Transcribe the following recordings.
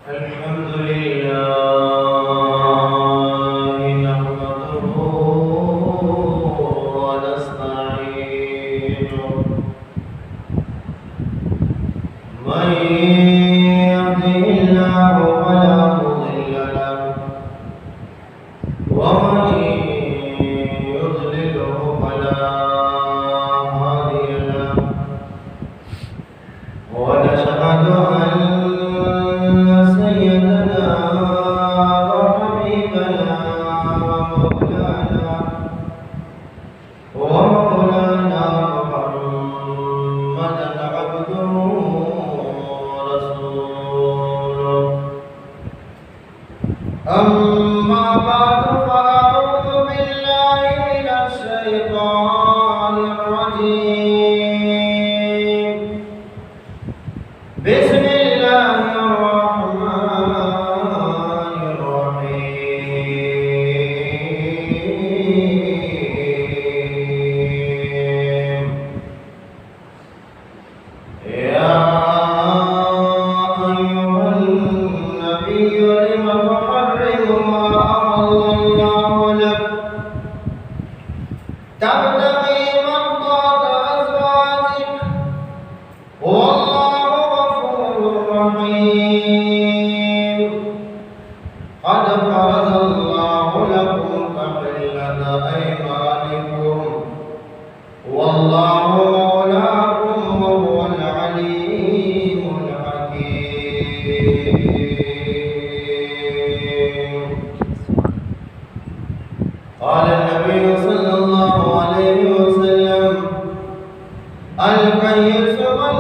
الحمد لله نحمده ونستعينه من يهده الله فلا مضل له ومن يضلله فلا هادي له ونشهد أن سيدنا وحبيبنا ومولانا محمدا عبده ورسوله أما بعد فأعوذ بالله من الشيطان الرجيم بسم الله الرحمن الرحيم يا أيها النبي لم تحرم ما أحل الله لك تبتغي مرضات أزواجك والله غفور رحيم قد فرض الله لكم تحلة أيمانكم والله مولاكم وهو العليم الحكيم قال النبي صلى الله عليه وسلم الكيس من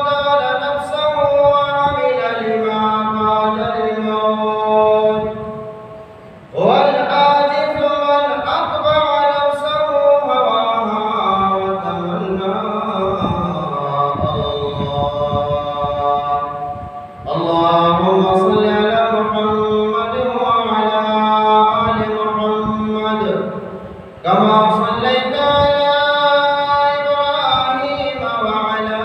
دار نفسه وعمل لما بعد الموت والعاجز من أتبع نفسه هواها وتمنى اللهم صل على محمد وعلى آل محمد كما صليت على إبراهيم وعلى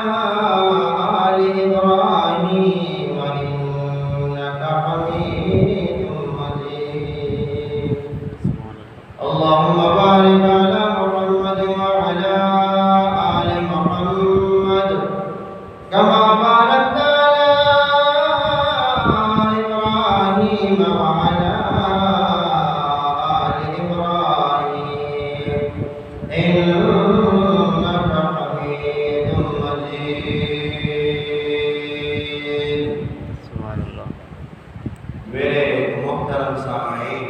آل إبراهيم إنك حميد مجيد اللهم بارك على محمد وعلى آل محمد كما باركت على إبراهيم وعلى آل إبراهيم إنك حميد مجيد سبحان اللہ. میرے محترم سامعین،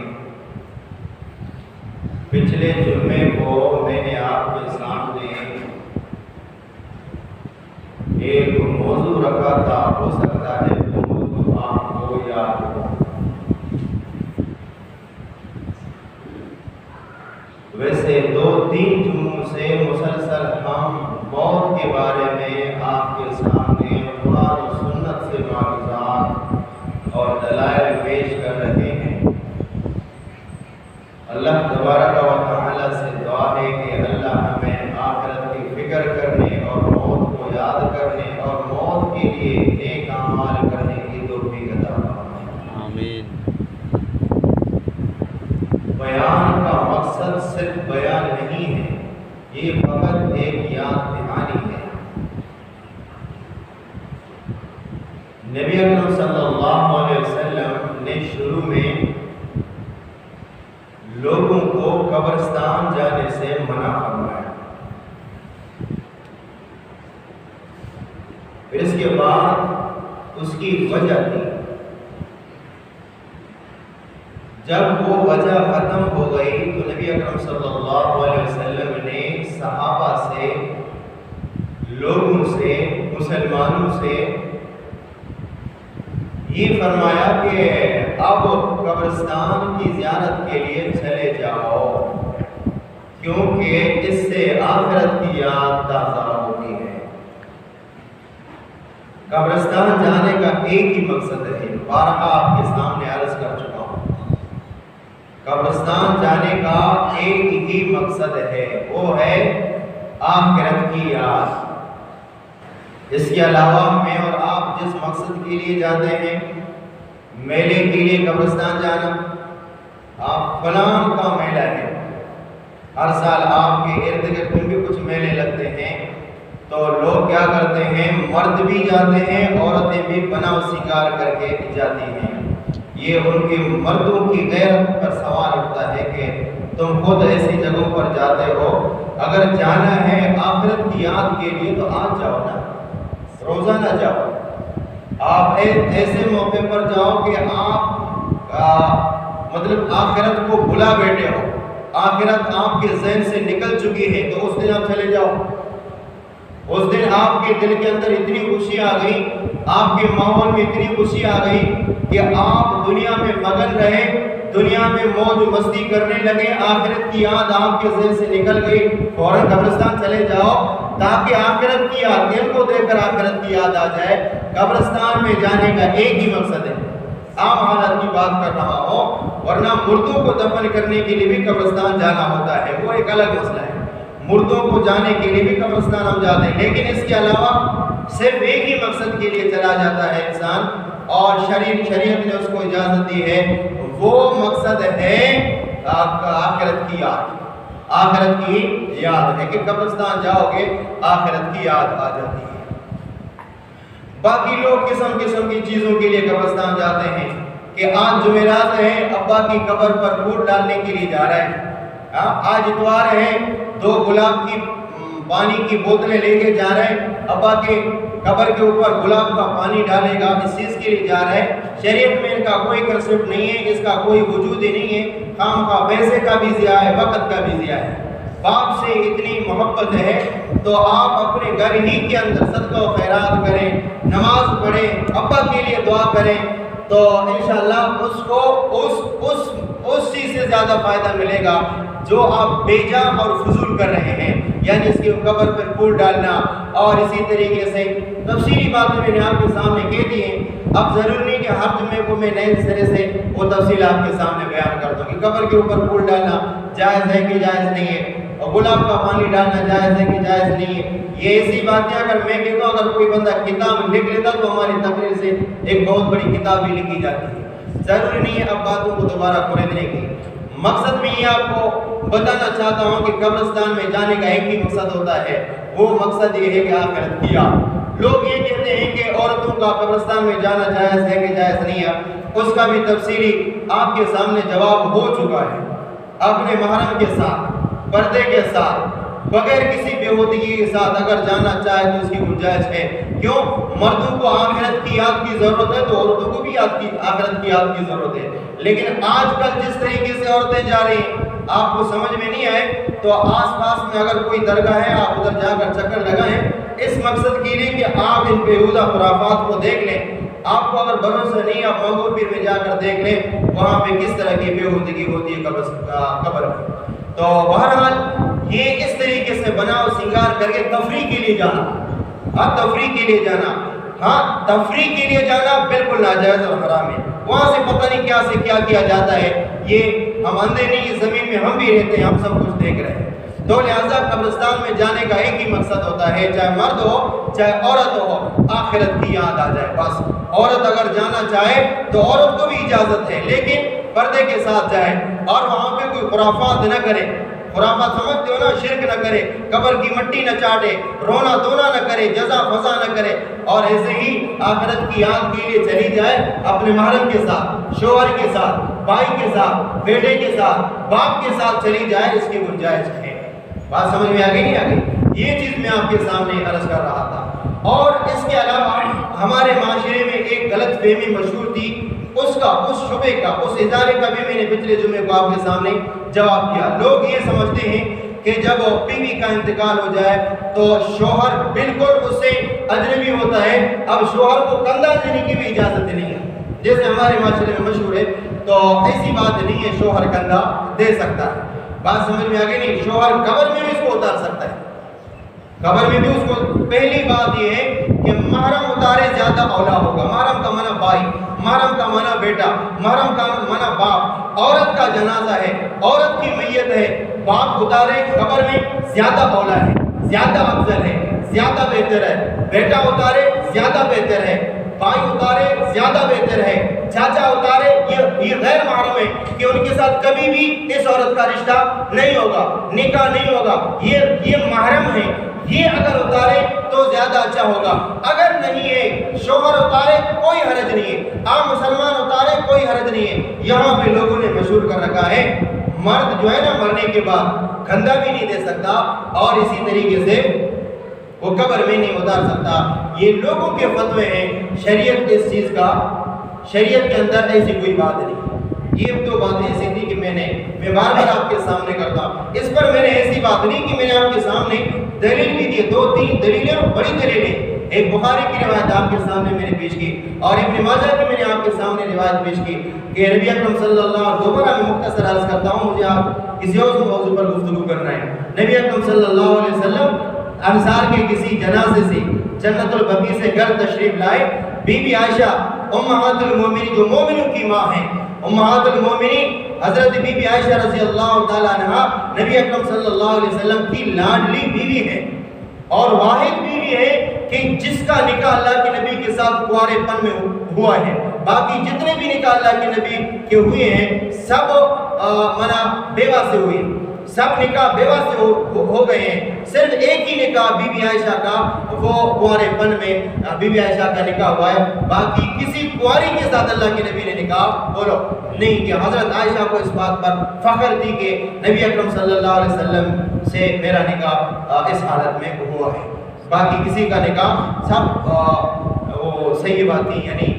پچھلے جمعے کو میں نے آپ کے سامنے ایک موضوع رکھا تھا، ہو سکتا ہے وہ موضوع آپ کو یاد ہو. ویسے 2-3 جمعوں سے مسلسل ہم موت کے بارے میں آپ کے سامنے قرآن و سنت سے معجزات اور دلائل پیش کر رہے ہیں. اللہ تبارک و تعالی سے دعا ہے کہ اللہ ہمیں آخرت کی فکر کرنے اور موت کو یاد کرنے اور موت کے لیے نیک اعمال کرنے کی توفیق عطا فرمائے. آمین. بیان کا مقصد صرف بیان نہیں ہے، یہ فقط ایک یاد دہانی ہے. نبی اکرم صلی اللہ علیہ وسلم نے شروع میں لوگوں کو قبرستان جانے سے منع فرمایا. پھر اس کے بعد اس کی وجہ تھی. جب وہ وجہ ختم ہو گئی تو نبی اکرم صلی اللہ علیہ وسلم نے صحابہ سے، لوگوں سے، مسلمانوں سے یہ فرمایا کہ اب قبرستان کی زیارت کے لیے چلے جاؤ، کیونکہ اس سے آخرت کی یاد تازہ ہوتی ہے. قبرستان جانے کا ایک ہی مقصد ہے، بارہا آپ کے سامنے عرض کر چکا ہوں. قبرستان جانے کا ایک ہی مقصد ہے، وہ ہے آخرت کی یاد. اس کے علاوہ میں اور آپ آپ جس مقصد کے لیے جاتے ہیں، میلے کے لیے قبرستان جانا، آپ فلاں کا میلہ ہے، ہر سال آپ کے ارد گرد میں بھی کچھ میلے لگتے ہیں، تو لوگ کیا کرتے ہیں، مرد بھی جاتے ہیں، عورتیں بھی بنا و سنگار کر کے جاتی ہیں۔ یہ ان کے مردوں کی غیرت پر سوال اٹھتا ہے کہ تم خود ایسی جگہوں پر جاتے ہو، اگر جانا ہے آخرت کی یاد کے لیے تو آج جاؤ نا، روزانہ جاؤ۔ آپ ایسے موقع پر جاؤ کہ آپ مطلب آخرت کو بھلا بیٹھے ہو، آخرت آپ کے ذہن سے نکل چکی ہے، تو اس دن آپ چلے جاؤ۔ اس دن آپ کے دل کے اندر اتنی خوشی آ گئی، آپ کے ماحول میں اتنی خوشی آ گئی کہ آپ دنیا میں مگن رہے، دنیا میں موج مستی کرنے لگے، آخرت کی یاد آپ کے ذہن سے نکل گئی، فوراً قبرستان چلے جاؤ تاکہ آخرت کی یاد، دل کو دیکھ کر آخرت کی یاد آ جائے۔ قبرستان میں جانے کا ایک ہی مقصد ہے، عام حالات کی بات کر رہا ہوں، ورنہ مردوں کو دفن کرنے کے لیے بھی قبرستان جانا ہوتا ہے، وہ ایک الگ مسئلہ ہے۔ مردوں کو جانے کے لیے بھی قبرستان ہم جاتے ہیں، لیکن اس کے علاوہ صرف ایک ہی مقصد کے لیے چلا جاتا ہے انسان، اور شریعت نے اس کو اجازت دی ہے، وہ مقصد ہے آخرت کی یاد۔ آخرت کی یاد ہے کہ قبرستان جاؤ گے آخرت کی یاد آ جاتی ہے۔ باقی لوگ قسم قسم کی چیزوں کے لیے قبرستان جاتے ہیں کہ آج جمعرات ہے، ابا کی قبر پر پھول ڈالنے کے لیے جا رہے ہیں، آج اتوار ہے، 2 گلاب کی پانی کی بوتلیں لے کے جا رہے ہیں، ابا کے قبر کے اوپر گلاب کا پانی ڈالے گا، اس چیز کے لیے جا رہے ہیں۔ شریعت میں ان کا کوئی کنسپٹ نہیں ہے، اس کا کوئی وجود ہی نہیں ہے، خام خواہ پیسے کا بھی ضیاع ہے، وقت کا بھی ضیاع ہے۔ باپ سے اتنی محبت ہے تو آپ اپنے گھر ہی کے اندر صدقہ و خیرات کریں، نماز پڑھیں، ابا کے لیے دعا کریں، تو انشاءاللہ اس کو اس چیز سے زیادہ فائدہ ملے گا جو آپ بیجا اور فضول کر رہے ہیں، یعنی اس کی قبر پر پھول ڈالنا۔ اور اسی طریقے سے تفصیلی باتیں میں نے آپ کے سامنے کہہ دی ہیں، اب ضرور نہیں کہ ہر جمعے کو میں نئے سرے سے وہ تفصیل آپ کے سامنے بیان کر دوں کہ قبر کے اوپر پھول ڈالنا جائز ہے کہ جائز نہیں ہے، اور گلاب کا پانی ڈالنا جائز ہے کہ جائز نہیں ہے۔ یہ ایسی باتیں اگر میں کہتا ہوں، اگر کوئی بندہ کتاب لکھ لیتا تو ہماری تقریر سے ایک بہت بڑی کتاب بھی لکھی جاتی ہے۔ ضروری نہیں ہے اب باتوں کو دوبارہ کھولنے کی، مقصد میں یہ آپ کو بتانا چاہتا ہوں کہ قبرستان میں جانے کا ایک ہی مقصد ہوتا ہے، وہ مقصد یہ ہے کہ آخرت کی یاد۔ لوگ یہ کہتے ہیں کہ عورتوں کا قبرستان میں جانا جائز ہے کہ جائز نہیں ہے، اس کا بھی تفصیلی آپ کے سامنے جواب ہو چکا ہے۔ اپنے محرم کے ساتھ، پردے کے ساتھ، بغیر کسی بےہودگی کے ساتھ اگر جانا چاہے تو اس کی گنجائش ہے۔ کیوں؟ مردوں کو آخرت کی یاد کی ضرورت ہے تو عورتوں کو بھی آخرت کی یاد کی ضرورت ہے، لیکن آج کل جس طریقے سے عورتیں جا رہی ہیں آپ کو سمجھ میں نہیں آئے تو آس پاس میں اگر کوئی درگاہ ہے آپ ادھر جا کر چکر لگائیں، اس مقصد کے لیے کہ آپ ان بیہودہ خرافات کو دیکھ لیں۔ آپ کو اگر بھروسہ نہیں، آپ منگور پیر میں جا کر دیکھ لیں وہاں پہ کس طرح کی بیہودگی ہوتی ہے قبر میں۔ تو بہرحال یہ اس طریقے سے بنا و سنگار کر کے تفریح کے لیے جانا، تفریح کے لیے جانا، تفریح کے لیے جانا بالکل ناجائز اور حرام ہے۔ وہاں سے پتہ نہیں کیا سے کیا کیا جاتا ہے، یہ ہم اندھے نہیں، زمین میں ہم بھی رہتے ہیں، ہم سب کچھ دیکھ رہے ہیں۔ تو لہٰذا قبرستان میں جانے کا ایک ہی مقصد ہوتا ہے، چاہے مرد ہو چاہے عورت ہو، آخرت کی یاد آ جائے بس۔ عورت اگر جانا چاہے تو عورت کو بھی اجازت ہے، لیکن پردے کے ساتھ جائے اور وہاں پہ کوئی خرافات نہ کرے۔ خرافات سمجھتے ہو نا، شرک نہ کرے، قبر کی مٹی نہ چاٹے، رونا دھونا نہ کرے، جزا فضا نہ کرے، اور ایسے ہی آخرت کی یاد کے لیے چلی جائے اپنے محرم کے ساتھ، شوہر کے ساتھ، بھائی کے ساتھ، بیٹے کے ساتھ، باپ کے ساتھ چلی جائے، اس کی گنجائش ہے۔ بات سمجھ میں آ گئی نہیں آ گئی؟ یہ چیز میں آپ کے سامنے عرض کر رہا تھا۔ اور اس کے علاوہ ہمارے معاشرے میں ایک غلط فہمی مشہور تھی، اس شبے کا، اس ادارے کا بھی میں نے پچھلے جمعے کو آپ کے سامنے جواب دیا۔ لوگ یہ سمجھتے ہیں کہ جب بیوی کا انتقال ہو جائے تو شوہر بالکل اس سے اجنبی ہوتا ہے، اب شوہر کو کندھا دینے کی بھی اجازت نہیں ہے، جیسے ہمارے معاشرے میں مشہور ہے۔ تو ایسی بات نہیں ہے، شوہر کندھا دے سکتا ہے۔ بات سمجھ میں آ گئی نہیں؟ شوہر قبر میں بھی اس کو اتار سکتا ہے، قبر میں بھی اس کو۔ پہلی بات یہ ہے کہ محرم اتارے زیادہ اولا ہوگا۔ محرم کا معنی بھائی، محرم کا معنی بیٹا، محرم کا معنی باپ۔ عورت کا جنازہ ہے، عورت کی میت ہے، باپ اتارے قبر میں زیادہ اولا ہے، زیادہ افضل ہے، زیادہ بہتر ہے۔ بیٹا اتارے زیادہ بہتر ہے۔ بھائی اتارے زیادہ بہتر ہے، چاچا اتارے یہ غیر محرم ہے کہ ان کے ساتھ کبھی بھی اس عورت کا رشتہ نہیں ہوگا، نکاح نہیں ہوگا، یہ محرم ہے، یہ اگر اتارے تو زیادہ اچھا ہوگا۔ اگر نہیں ہے شوہر اتارے کوئی حرج نہیں ہے، عام مسلمان اتارے کوئی حرج نہیں ہے۔ یہاں پہ لوگوں نے مشہور کر رکھا ہے مرد جو ہے نا مرنے کے بعد کندھا بھی نہیں دے سکتا اور اسی طریقے سے وہ قبر میں نہیں اتار سکتا۔ یہ لوگوں کے فتوے ہیں، شریعت اس چیز کا، شریعت کے اندر ایسی کوئی بات نہیں۔ یہ تو بات ایسی تھی کہ میں بار بار آپ کے سامنے کرتا ہوں، اس پر میں نے ایسی بات نہیں کہ میں نے آپ کے سامنے دلیل بھی دی، 2-3 دلیلیں اور بڑی دلیلیں۔ ایک بخاری کی روایت آپ کے سامنے میں نے پیش کی اور ابن ماجہ کی میں نے آپ کے سامنے روایت پیش کی کہ نبی اکرم صلی اللہ علیہ وسلم، دوبارہ میں مختصر عرض کرتا ہوں، مجھے آپ کسی اور موضوع پر گفتگو کرنا ہے۔ نبی اکرم صلی اللہ علیہ وسلم انصار کے کسی جنازے سے جنت البقیع سے گھر تشریف لائے۔ بی بی عائشہ امہات المومنین، جو مومنوں کی ماں ہیں، امہات المومنین حضرت بی بی عائشہ رضی اللہ تعالیٰ عنہا نبی اکرم صلی اللہ علیہ وسلم کی لاڈلی بیوی ہے اور واحد بیوی ہے کہ جس کا نکاح اللہ کے نبی کے ساتھ کنوارے پن میں ہوا ہے۔ باقی جتنے بھی نکاح اللہ کے نبی کے ہوئے ہیں سب بیوہ سے ہوئے، سب نکاح بیوہ سے ہو گئے ہیں۔ صرف ایک ہی نکاح بی بی عائشہ کا، وہ کنوارے پن میں بی بی عائشہ کا نکاح ہوا ہے، باقی کسی کنواری کے ساتھ اللہ کے نبی نے نکاح نہیں کیا۔ حضرت عائشہ کو اس بات پر فخر تھی کہ نبی اکرم صلی اللہ علیہ وسلم سے میرا نکاح اس حالت میں ہوا ہے، باقی کسی کا نکاح سب وہ صحیح بات تھی، یعنی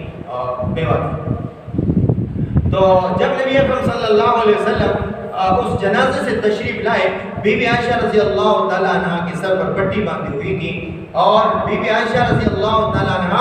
بیوہ تھی۔ تو جب نبی اکرم صلی اللہ علیہ وسلم اس جنازے سے تشریف لائے، بی بی عائشہ رضی اللہ تعالیٰ عنہ کے سر پر پٹی باندھی ہوئی تھی اور بی بی عائشہ رضی اللہ تعالیٰ عنہ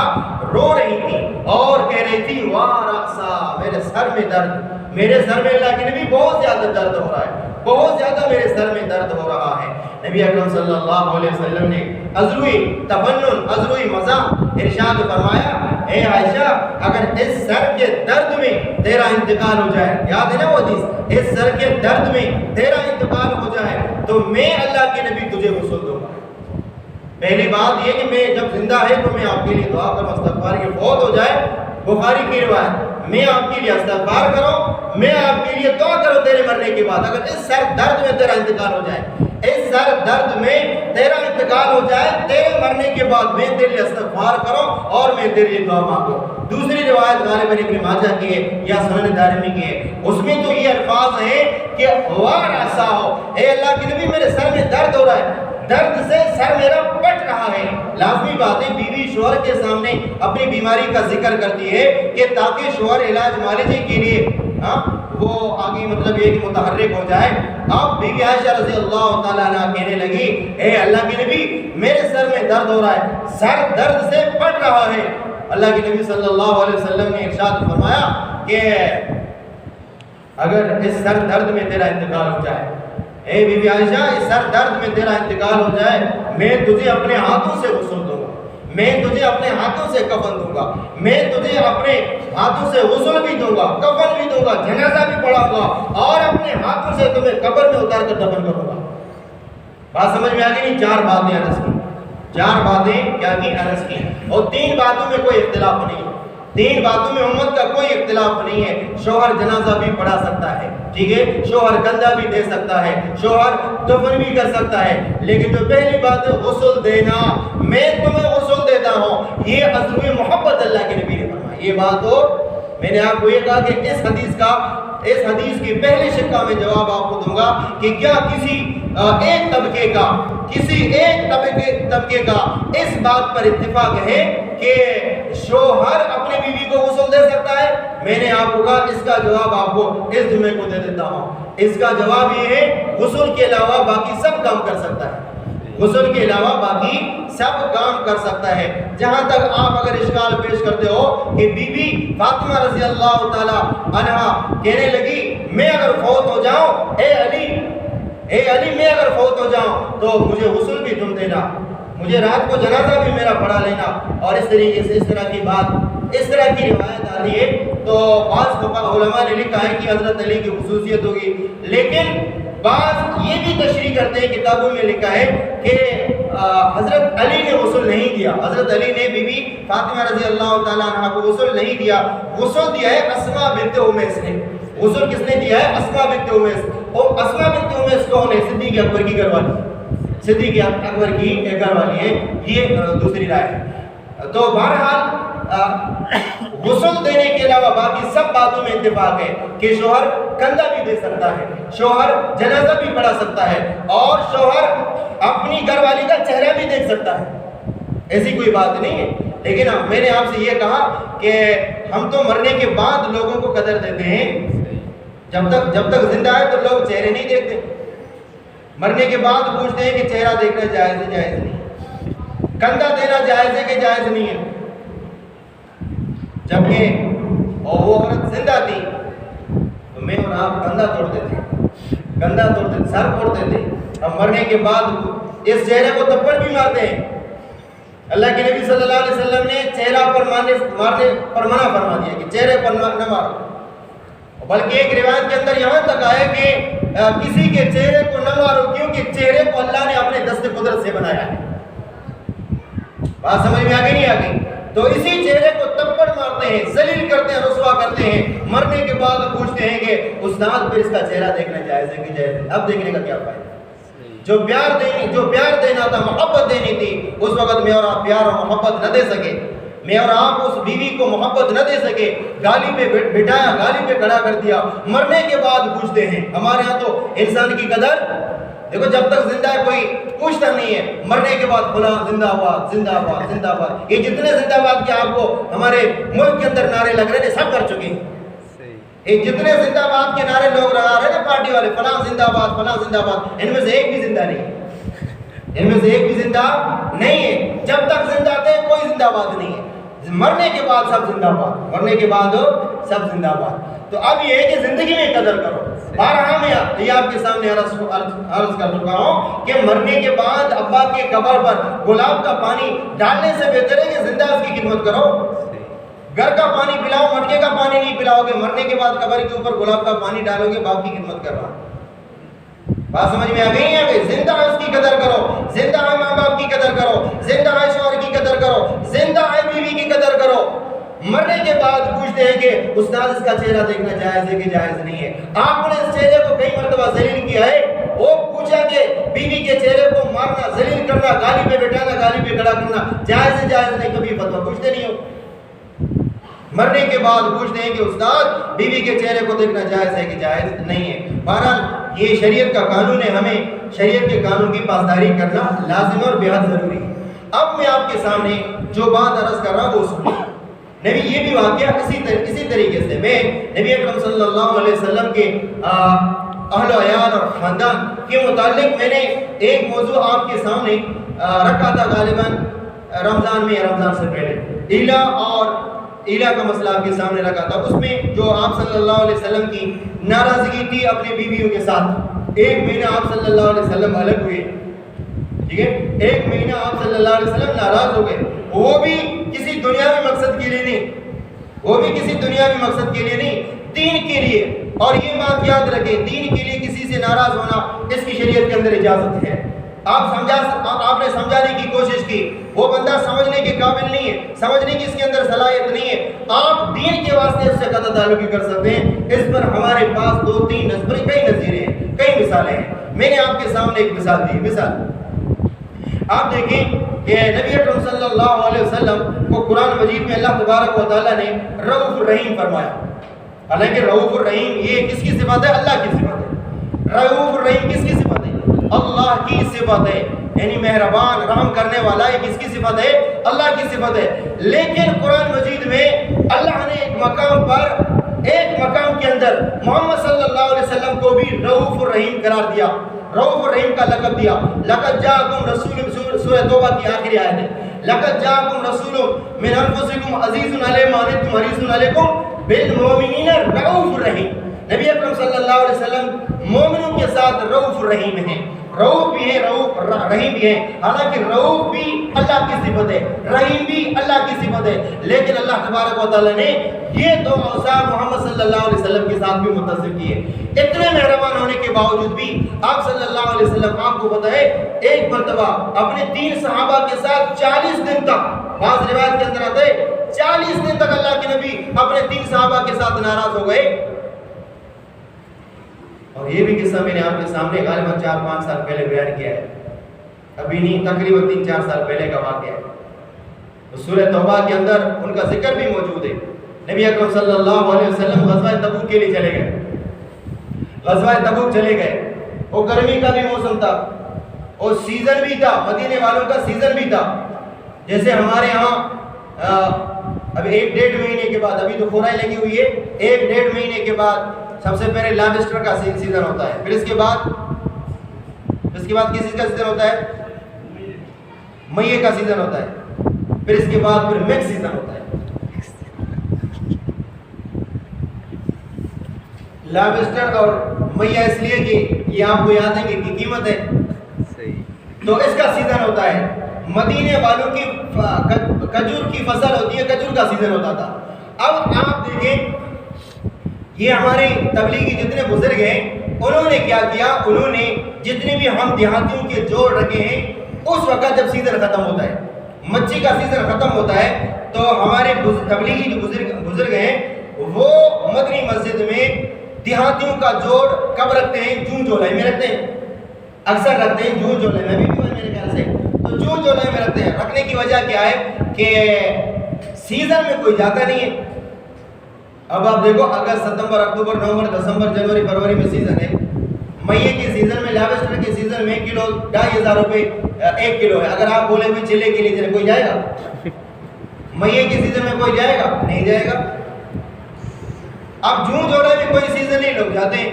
رو رہی تھی اور کہہ رہی تھی واہ رأسا، میرے سر میں درد، میرے سر میں اللہ کے نبی بہت زیادہ درد ہو رہا ہے، بہت زیادہ میرے سر میں درد ہو رہا ہے۔ نبی اکرم صلی اللہ علیہ وسلم نے عذروی تفنن، عذروی مزاح ارشاد فرمایا، اے عائشہ اگر اس سر کے درد میں تیرا انتقال ہو جائے، یاد ہے نا وہ حدیث، اس سر کے درد میں تیرا انتقال ہو جائے تو میں اللہ کے نبی تجھے غسل دوں گا۔ پہلی بات یہ کہ میں جب زندہ ہے تو میں آپ کے لیے دعا کروں، استغفار کی فوت ہو جائے، بخاری کی روایت، میں آپ کے لیے استغفار کروں، میں آپ کے لیے دعا کروں تیرے مرنے کے بعد، اگر اس سر درد میں تیرا انتقال ہو جائے، اس سر درد میں تیرا انتقال ہو جائے، تیرے مرنے کے بعد میں تیرے لیے استغفار کروں اور میں تیرے لیے دعا مانگوں۔ دوسری روایت غالباً ابن ماجہ کی ہے یا سنن دارمی کی ہے، اس میں تو یہ الفاظ ہیں کہ وار ایسا ہو، اے اللہ کے نبی میرے سر میں درد ہو رہا ہے، درد سے سر میرا پٹ رہا ہے۔ لازمی بات ہے بیوی شوہر کے سامنے اپنی بیماری کا ذکر کرتی ہے کہ تاکہ شوہر علاج معالجے کے لیے وہ آگے مطلب یہ کہ متحرک ہو جائے۔ اب بی بی عائشہ رضی اللہ تعالیٰ عنہ کہنے لگی، اے اللہ کے نبی میرے سر میں درد ہو رہا ہے، سر درد سے پٹ رہا ہے۔ اللہ کے نبی صلی اللہ علیہ وسلم نے ارشاد فرمایا کہ اگر اس سر درد میں تیرا انتقال ہو جائے، اے بی بی عائشہ اس سر درد میں تیرا انتقال ہو جائے، میں تجھے اپنے ہاتھوں سے غسل دوں گا، میں تجھے اپنے ہاتھوں سے کفن دوں گا، میں تجھے اپنے ہاتھوں سے غسل بھی دوں گا، کفن بھی دوں گا، جنازہ بھی پڑھاؤں گا اور اپنے ہاتھوں سے تمہیں قبر میں اتار کر دفن کروں گا۔ بات سمجھ میں آ گئی نہیں؟ 4 باتیں عرض کی، 4 باتیں کیا کی عرض کی، اور 3 باتوں میں کوئی اختلاف نہیں، 3 باتوں میں امت کا کوئی اختلاف نہیں ہے۔ شوہر جنازہ بھی پڑھا سکتا ہے، ٹھیک ہے، شوہر کندھا بھی دے سکتا ہے، شوہر دفن بھی کر سکتا ہے، لیکن جو پہلی بات ہے غسل دینا، میں تمہیں غسل دیتا ہوں، یہ عذروی محبت اللہ کے نبی نے فرمایا۔ یہ بات ہو، میں نے آپ کو یہ کہا کہ اس حدیث کی پہلے شقہ میں جواب آپ کو دوں گا کہ کیا کسی ایک طبقے کا اس بات پر اتفاق ہے کہ شوہر اپنے بیوی کو غسل دے سکتا ہے؟ میں نے آپ کو کہا اس کا جواب آپ کو اس جمعے کو دے دیتا ہوں۔ اس کا جواب یہ ہے غسل کے علاوہ باقی سب کام کر سکتا ہے، غسل کے علاوہ باقی سب کام کر سکتا ہے۔ جہاں تک آپ اگر اشکال پیش کرتے ہو کہ بی بی فاطمہ رضی اللہ تعالی عنہا کہنے لگی میں اگر فوت ہو جاؤں، اے علی میں اگر فوت ہو جاؤں تو مجھے غسل بھی تم دینا، مجھے رات کو جنازہ بھی میرا پڑھا لینا، اور اس طریقے سے اس طرح کی بات، اس طرح کی روایت آتی ہے تو بعض علماء نے لکھا ہے کہ حضرت علی کی خصوصیت ہوگی، لیکن بعض یہ بھی تشریح کرتے ہیں، کتابوں میں لکھا ہے کہ حضرت علی نے غسل نہیں دیا، حضرت علی نے بی بی فاطمہ رضی اللہ تعالیٰ عنہ کو غسل نہیں دیا، غسل دیا ہے اسماء بنت امیس نے۔ غسل کس نے دیا ہے؟ اسماء بنت امیس۔ اور اسماء بنت امیس کون ہے؟ صدیق اکبر کی گھر والی، صدیق اکبر کی گھر والی ہے، یہ دوسری رائے ہے۔ تو بہرحال غسل دینے کے علاوہ باقی سب باتوں میں اتفاق ہے کہ شوہر کندھا بھی دے سکتا ہے، شوہر جنازہ بھی پڑھا سکتا ہے، اور شوہر اپنی گھر والی کا چہرہ بھی دیکھ سکتا ہے، ایسی کوئی بات نہیں ہے۔ لیکن میں نے آپ سے یہ کہا کہ ہم تو مرنے کے بعد لوگوں کو قدر دیتے ہیں، جب تک زندہ ہے تو لوگ چہرے نہیں دیکھتے، مرنے کے بعد پوچھتے ہیں کہ چہرہ دیکھنا جائز ہے جائز نہیں، کندھا دینا جائز ہے کہ جائز نہیں ہے، جبکہ وہ عورت زندہ تھی تو میں اور آپ کندھا توڑتے تھے، کندھا توڑتے تھے، سر پھوڑتے تھے، اب مرنے کے بعد اس چہرے کو تھپڑ بھی مارتے ہیں۔ اللہ کے نبی صلی اللہ علیہ وسلم نے چہرہ پر مارنے پر منع فرما دیا کہ چہرے پر نہ مارو، بلکہ ایک روایت کے اندر یہاں تک آیا کہ کسی کے چہرے کو نہ مارو، کیونکہ چہرے کو اللہ نے اپنے دست قدرت سے بنایا ہے۔ بات سمجھ میں آگئی نہیں آگئی؟ تو اسی چہرے کو تھپڑ مارتے ہیں، ذلیل کرتے ہیں، رسوا کرتے ہیں، مرنے کے بعد پوچھتے ہیں کہ استاد پھر اس کا چہرہ دیکھنا جائز ہے کہ جائز نہیں؟ اب دیکھنے کا کیا فائدہ؟ جو پیار دینا تھا، محبت دینی تھی، اس وقت میں اور آپ پیار اور محبت نہ دے سکے، میں اور آپ اس بیوی کو محبت نہ دے سکے، گالی پہ بٹھایا، گالی پہ کھڑا کر دیا، مرنے کے بعد پوچھتے ہیں۔ ہمارے ہاں تو انسان کی قدر دیکھو، جب تک زندہ ہے کوئی پوچھتا نہیں ہے، مرنے کے بعد فلاں زندہ باد زندہ باد زندہ باد، یہ جتنے زندہ باد کے آپ کو ہمارے ملک کے اندر نعرے لگ رہے ہیں سب کر چکے ہیں۔ یہ جتنے زندہ باد کے نعرے لوگ لگا رہے ہیں نا پارٹی والے، فلاں زندہ باد فلاں زندہ باد، ان میں سے ایک بھی زندہ نہیں ہے، ان میں سے ایک بھی زندہ نہیں ہے۔ جب تک زندہ تھے کوئی زندہ باد نہیں ہے، مرنے کے بعد سب زندہ باد، مرنے کے بعد سب زندہ باد۔ تو اب یہ ہے کہ زندگی میں قدر کرو۔ بارہا میں یہ آپ کے سامنے عرض کر چکا ہوں کہ مرنے کے بعد ابا کے قبر پر گلاب کا پانی ڈالنے سے بہتر ہے کہ زندہ اس کی خدمت کرو۔ گھر کا پانی پلاؤ، مٹکے کا پانی نہیں پلاؤ گے، مرنے کے بعد قبر کے اوپر گلاب کا پانی ڈالو گے، باپ کی خدمت کر رہا۔ بات سمجھ میں آ گئی ہے کہ زندہ ہے اس کی قدر کرو، زندہ ہے ماں باپ کی قدر کرو، زندہ ہے شوہر کی قدر کرو، زندہ ہے بیوی کی قدر کرو۔ مرنے کے بعد پوچھتے ہیں کہ استاد اس کا چہرہ دیکھنا جائز ہے کہ جائز نہیں ہے؟ آپ نے اس چہرے کو کئی مرتبہ ذلیل کیا ہے، وہ پوچھا کہ بیوی کے چہرے کو مارنا، ذلیل کرنا، گالی پہ بٹھانا، گالی پہ کھڑا کرنا جائز ہے جائز نہیں؟ کبھی فتویٰ پوچھتے نہیں ہو۔ مرنے کے بعد پوچھتے ہیں کہ استاد بیوی کے چہرے کو دیکھنا جائز ہے کہ جائز نہیں ہے؟ بہرحال یہ شریعت کا قانون ہے، ہمیں شریعت کے قانون کی پاسداری کرنا لازم اور بے حد ضروری ہے۔ اب میں آپ کے سامنے جو بات عرض کر رہا ہوں وہ سنیے۔ نبی یہ بھی واقعہ اسی طریقے سے میں نبی اکرم صلی اللہ علیہ وسلم کے اہل و عیال اور خاندان کے متعلق میں نے ایک موضوع آپ کے سامنے رکھا تھا، غالباً رمضان میں یا رمضان سے پہلے، ایلا کا مسئلہ آپ کے سامنے رکھا تھا۔ اس میں جو آپ صلی اللہ علیہ وسلم کی ناراضگی تھی اپنی بیویوں کے ساتھ، ایک مہینہ آپ صلی اللہ علیہ وسلم الگ ہوئے، ٹھیک ہے، ایک مہینہ آپ صلی اللہ علیہ وسلم ناراض ہو گئے، وہ بھی کسی دنیاوی مقصد کے لیے نہیں، وہ بھی کسی دنیاوی مقصد کے لیے نہیں، دین کے لیے۔ اور یہ بات یاد رکھیں، دین کے لیے کسی سے ناراض ہونا اس کی شریعت کے اندر اجازت ہے۔ آپ نے سمجھانے کی کوشش کی، وہ بندہ سمجھنے کے قابل نہیں ہے، سمجھنے کی اس کے اندر صلاحیت نہیں ہے، آپ دین کے واسطے اس سے قطع تعلقی کر سکتے ہیں۔ اس پر ہمارے پاس دو تین کئی نظیریں ہیں، کئی مثالیں ہیں۔ میں نے آپ کے سامنے ایک مثال دی، مثال آپ دیکھیں کہ نبی اکرم صلی اللہ علیہ وسلم کو قرآن مجید میں اللہ تبارک و تعالیٰ نے رؤوف الرحیم فرمایا۔ حالانکہ رؤوف الرحیم یہ کس کی صفت ہے؟ اللہ کی صفت ہے۔ رؤوف الرحیم کس کی صفت ہے؟ اللہ کی صفت ہے، یعنی مہربان رحم کرنے والا، یہ کس کی صفت ہے؟ اللہ کی صفت ہے۔ لیکن قرآن مجید میں اللہ نے ایک مقام کے اندر محمد صلی اللہ علیہ وسلم کو بھی رؤوف الرحیم قرار دیا، رؤوف الرحیم کا لقب دیا۔ لقد جاءکم رسول، سورہ توبہ کی آخری آیت ہے، لقد جاءکم رسول من انفسکم عزیز علیہ ما عنتم حریص علیکم بالمؤمنین رؤوف الرحیم۔ نبی اکرم صلی اللہ علیہ وسلم مومنوں کے ساتھ رؤوف الرحیم ہیں۔ رؤوف بھی ہیں، رحیم بھی ہیں. حالانکہ رؤوف بھی اللہ کی صفت ہے، رحیم بھی اللہ کی صفت ہے، لیکن اللہ تبارک و تعالیٰ نے یہ دو اوصاف محمد صلی اللہ علیہ وسلم کے ساتھ بھی متصف کیے. اتنے مہربان ہونے کے باوجود بھی آپ صلی اللہ علیہ وسلم، آپ کو پتہ ہے ایک مرتبہ اپنے 3 صحابہ کے ساتھ 40 دن تک، بعض روایت کے اندر آتا ہے 40 دن تک اللہ کے نبی اپنے 3 صحابہ کے ساتھ ناراض ہو گئے. اور یہ بھی قصہ میں نے آپ کے سامنے غالباً 4-5 سال پہلے بیان کیا ہے، ابھی نہیں، تقریباً 3-4 سال پہلے کا واقعہ ہے. سورہ توبہ کے اندر ان کا ذکر بھی موجود ہے. نبی اکرم صلی اللہ علیہ وسلم غزوہ تبوک کے لیے چلے گئے. غزوہ تبوک چلے گئے، وہ گرمی کا بھی موسم تھا اور سیزن بھی تھا، مدینے والوں کا سیزن بھی تھا. جیسے ہمارے ہاں اب 1-1.5 مہینے کے بعد، ابھی تو خورائیں لگی ہوئی ہے، 1-1.5 مہینے کے بعد سب سے پہلے لابسٹر کا سیزن ہوتا ہے. پھر اس کے بعد کس چیز کا سیزن ہوتا ہے؟ مئی کا سیزن ہوتا ہے. پھر اس کے بعد پھر مکس سیزن ہوتا ہے. لابسٹر اور مئی اس لیے کہ یہ آپ کو یاد ہے کہ کی قیمت ہے، تو اس کا سیزن ہوتا ہے. مدینے والوں کی کھجور کی فصل ہوتی ہے، کھجور کا سیزن ہوتا تھا. اب آپ دیکھیں یہ ہمارے تبلیغی جتنے بزرگ ہیں انہوں نے کیا کیا، انہوں نے جتنے بھی ہم دیہاتیوں کے جوڑ رکھے ہیں، اس وقت جب سیزن ختم ہوتا ہے، مچھی کا سیزن ختم ہوتا ہے، تو ہمارے تبلیغی جو بزرگ ہیں وہ مدنی مسجد میں دیہاتیوں کا جوڑ کب رکھتے ہیں؟ جون جولائی میں رکھتے ہیں، اکثر رکھتے ہیں جون جولائی میں، بھی میرے خیال سے تو جون جولائی میں رکھتے ہیں. رکھنے کی وجہ کیا ہے کہ سیزن میں کوئی جاتا نہیں ہے. اب آپ دیکھو اگست، ستمبر، اکتوبر، نومبر، دسمبر، جنوری، فروری میں سیزن ہے. مئی کے سیزن میں، لابسٹر کے سیزن میں کلو 2500 روپے 1 کلو ہے. اگر آپ بولے بھی چلے کے لیے کوئی جائے گا؟ مئی کے سیزن میں کوئی جائے گا؟ نہیں جائے گا. اب جون جولائی میں کوئی سیزن نہیں، لوگ جاتے ہیں.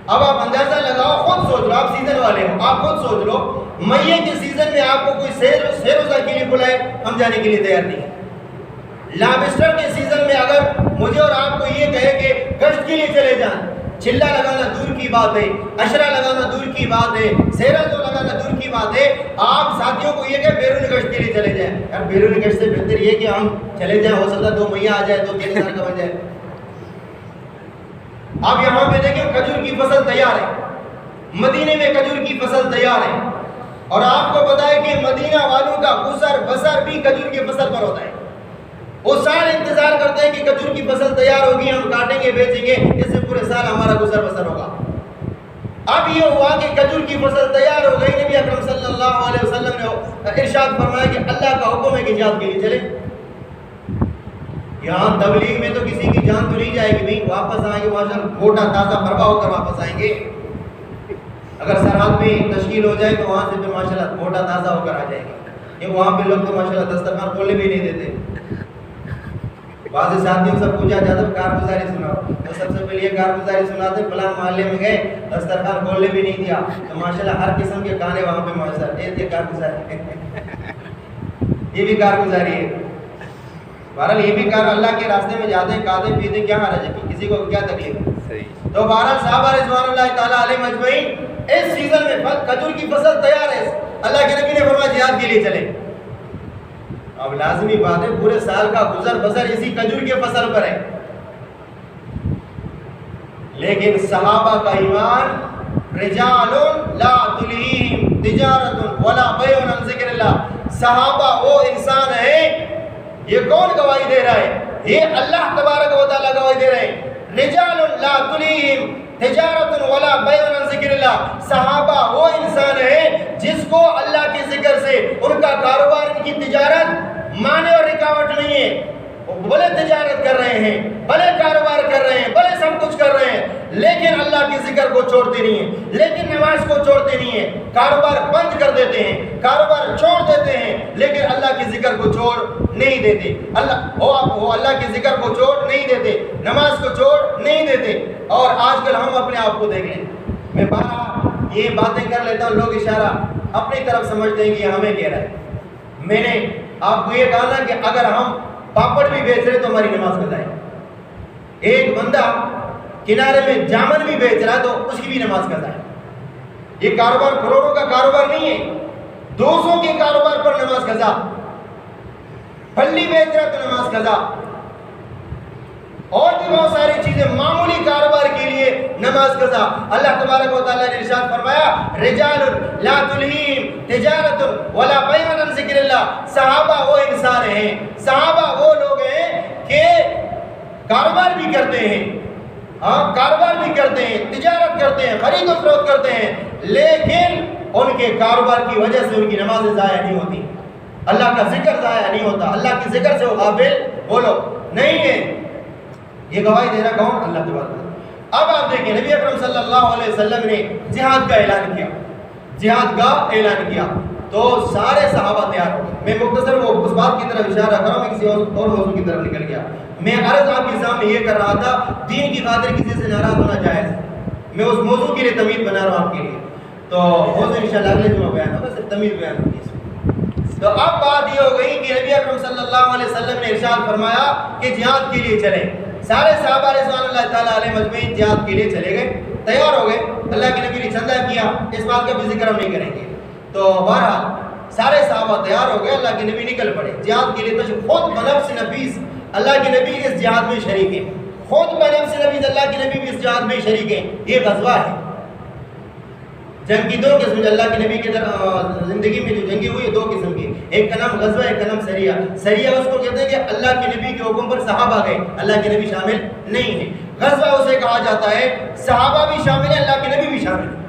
اب آپ اندازہ لگاؤ، خود سوچ لو، آپ سیزن والے ہو، آپ خود سوچ لو مئی کے سیزن میں آپ کو کوئی سیر و کے لیے بلائے، ہم جانے کے لیے تیار نہیں. لابسٹر کے سیزن میں اگر مجھے اور آپ کو یہ کہے کہ گشت کے لیے چلے جائیں، چلا لگانا دور کی بات ہے، اشرا لگانا دور کی بات ہے، سیرا جو لگانا دور کی بات ہے. آپ ساتھیوں کو یہ کہ بیرون گشت کے لیے چلے جائیں. یار بیرون گشت سے بہتر یہ کہ ہم چلے جائیں، ہو سکتا 2 مہینے آ جائے، 2-3 ہزار کا بن جائے. اب یہاں پہ دیکھیں کھجور کی فصل تیار ہے، مدینے میں کھجور کی فصل تیار ہے. اور آپ کو پتا ہے کہ مدینہ والوں کا گزر بسر بھی کھجور کی فصل پر ہوتا ہے. وہ سال انتظار کرتے ہیں کہ کھجور کی فصل تیار ہوگی، ہم کاٹیں گے، بیچیں گے، اس سے پورے سال ہمارا گزر بسر ہوگا. اب یہ ہوا کہ کھجور کی فصل تیار ہو گئی. نبی اکرم صلی اللہ علیہ وسلم نے ارشاد فرمایا کہ اللہ کا حکم ہے کہ جہاد کے لیے چلے. یہاں تبلیغ میں تو کسی کی جان تو نہیں جائے گی بھائی، واپس آئیں گے ماشاءاللہ موٹا تازہ فربا ہو کر واپس آئیں گے. اگر سرحد میں تشکیل ہو جائے تو وہاں سے پھر ماشاءاللہ موٹا تازہ ہو کر آ جائیں گے. یہ وہاں پہ لوگ تو ماشاءاللہ دسترخوان کھولنے بھی نہیں دیتے. بعض ساتھیوں سے پوچھا جاتا کارگزاری سناؤ، تو سب سے پہلے یہ کارگزاری سناتے فلاں محلے میں گئے، دسترخوان کھولنے بھی نہیں دیا. تو ماشاءاللہ ہر قسم کے کھانے وہاں پہ میسر. یہ کارگزاری یہ بھی کارگزاری ہے. بہرحال یہ بھی کار اللہ کے راستے میں جاتے ہیں، کھاتے پیتے، کیا حرج ہے، کسی کو کیا تکلیف ہے. تو بہرحال صحابہ رضوان اللہ تعالیٰ علیہ مجمعین اس سیزن میں کھجور کی فصل تیار ہے. اللہ کے نبی نے فرمایا جہاد کے لیے چلے. اب لازمی بات ہے پورے سال کا گزر بسر اسی کھجور کے فصل پر ہے. لیکن صحابہ کا ایمان، رجال لا تلہیہم تجارت ولا بیع عن ذکر اللہ. صحابہ وہ انسان ہیں، یہ کون گواہی دے رہا ہے؟ یہ اللہ تبارک و تعالیٰ گواہی دے رہے ہیں. رجال لا تلہیہم تجارت ولا بیع عن ذکر اللہ. صحابہ وہ انسان ہیں جس کو اللہ کے ذکر سے ان کا کاروبار، ان کی تجارت مانے اور رکاوٹ نہیں ہے. بھلے تجارت کر رہے ہیں، بھلے کاروبار کر رہے ہیں، بھلے سب کچھ کر رہے ہیں، لیکن اللہ کے ذکر کو چھوڑتے نہیں ہیں، لیکن نماز کو چھوڑتے نہیں ہیں. کاروبار بند کر دیتے ہیں، کاروبار چھوڑ دیتے ہیں، لیکن اللہ کے ذکر کو چھوڑ نہیں دیتے. وہ اللہ کے ذکر کو چھوڑ نہیں دیتے، نماز کو چھوڑ نہیں دیتے. اور آج کل ہم اپنے آپ کو دیکھ لیں، میں بارہ یہ باتیں کر لیتا ہوں، لوگ اشارہ اپنی طرف سمجھتے ہیں کہ یہ ہمیں کہہ رہا ہے. میں نے آپ کو یہ کہا نا کہ اگر ہم پاپڑ بھی بیچ رہے تو ہماری نماز قضا ہے. ایک بندہ کنارے میں جامن بھی بیچ رہا تو اس کی بھی نماز قضا ہے. یہ کاروبار کروڑوں کا کاروبار نہیں ہے، 200 کے کاروبار پر نماز قضا، پھلی بیچ رہا تو نماز قضا، اور بھی بہت ساری چیزیں، معمولی کاروبار کے لیے نماز قضا۔ اللہ تبارک و تعالیٰ نے ارشاد فرمایا رجال لا تلہیم تجارت ولا بیع عن ذکر اللہ، صحابہ وہ انسان ہیں، صحابہ وہ لوگ ہیں کہ کاروبار بھی کرتے ہیں، کاروبار بھی کرتے ہیں، تجارت کرتے ہیں، خرید و فروخت کرتے ہیں، لیکن ان کے کاروبار کی وجہ سے ان کی نمازیں ضائع نہیں ہوتی، اللہ کا ذکر ضائع نہیں ہوتا، اللہ کے ذکر سے وہ غافل بولو نہیں ہے۔ یہ گواہی دے رہا کون؟ اللہ تبارک۔ اب آپ دیکھیں نبی اکرم صلی اللہ علیہ وسلم نے جہاد کا اعلان کیا، جہاد کا اعلان کیا تو سارے صحابہ تیار ہو گئے۔ میں مختصر وہ اس بات کی طرف اشارہ کر رہا ہوں، میں کسی اور موضوع کی طرف نکل گیا۔ میں عرض آپ کے سامنے یہ کر رہا تھا دین کی خاطر کسی سے ناراض ہونا جائز ہے، میں اس موضوع کے لیے تمیز بنا رہا ہوں آپ کے لیے، تو موضوع انشاءاللہ اگلے جمعہ بیان ہوگا، صرف تمیز بیان ہوگی اس میں۔ تو اب بات یہ ہو گئی کہ نبی اکرم صلی اللہ علیہ وسلم نے ارشاد فرمایا کہ جہاد کے لیے چلیں، سارے صحابہ رضوان اللہ تعالیٰ علیہ مجمعین جہاد کے لیے چلے گئے، تیار ہو گئے، اللہ کے نبی نے چندہ کیا، اس بات کا بھی ذکر ہم نہیں کریں گے۔ تو بہرحال سارے صحابہ تیار ہو گئے، اللہ کے نبی نکل پڑے جہاد کے لیے، تو خود بنفس نفیس اللہ کے نبی اس جہاد میں شریک ہیں، خود بنفس نفیس اللہ کے نبی بھی اس جہاد میں شریک ہیں۔ یہ غزوہ ہے، جنگ کی دو قسم، اللہ کے نبی کی زندگی میں جو جنگیں ہوئی دو قسم کی، ایک کا نام غزوہ، ایک کا نام سریہ۔ سریہ اس کو کہتے ہیں کہ اللہ کے نبی کے حکم پر صحابہ گئے، اللہ کے نبی شامل نہیں ہے۔ غزوہ اسے کہا جاتا ہے صحابہ بھی شامل ہیں، اللہ کے نبی بھی شامل ہیں۔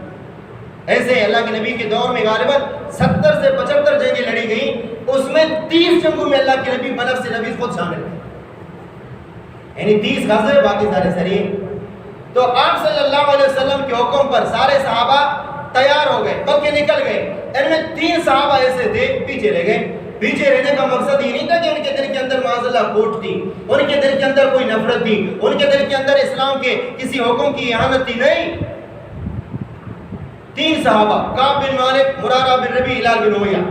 ایسے اللہ کے نبی کے دور میں غالباً 70 سے 75 جنگیں لڑی گئیں، اس میں 30 جنگوں میں اللہ کے نبی بنفس نفیس خود شامل ہیں، یعنی 30 غزوے، باقی سارے سریے۔ تو آپ صلی اللہ علیہ وسلم کے حکم پر سارے صحابہ تیار ہو گئے، بلکہ نکل گئے۔ ان میں 3 صحابہ ایسے تھے پیچھے رہ گئے۔ پیچھے رہنے کا مقصد یہ نہیں تھا کہ ان کے دل کے اندر معاذ اللہ کوٹ تھی، ان کے دل کے اندر کوئی نفرت تھی، ان کے دل کے اندر اسلام کے کسی حکم کی اہانت تھی، نہیں۔ 3 صحابہ کعب بن مالک، مرارہ بن ربیع، ہلال بن امیہ،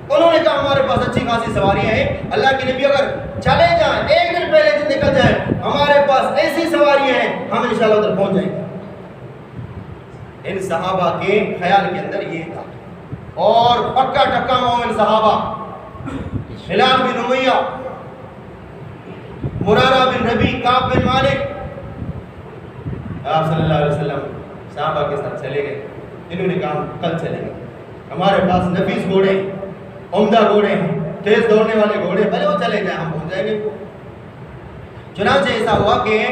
انہوں نے کہا ہمارے پاس اچھی خاصی سواریاں ہیں، اللہ کے نبی اگر چلے جائیں، ایک دن پہلے سے نکل جائیں، ہمارے پاس ایسی سواریاں ہیں ہم انشاءاللہ ادھر پہنچ جائیں گے۔ ان صحابہ کے خیال کے اندر یہ تھا، اور پکا ٹکا مومن صحابہ ہلال بن امیہ، مرارہ بن ربیع، کعب بن مالک، آپ صلی اللہ علیہ وسلم صحابہ کے ساتھ چلے گئے۔ انہوں نے کہا کل چلیں گے، ہمارے پاس نفیس گھوڑے، عمدہ گھوڑے ہیں، تیز دوڑنے والے گھوڑے، بھلے وہ چلے جائیں ہم پہنچ جائیں گے۔ چنانچہ ایسا ہوا کہ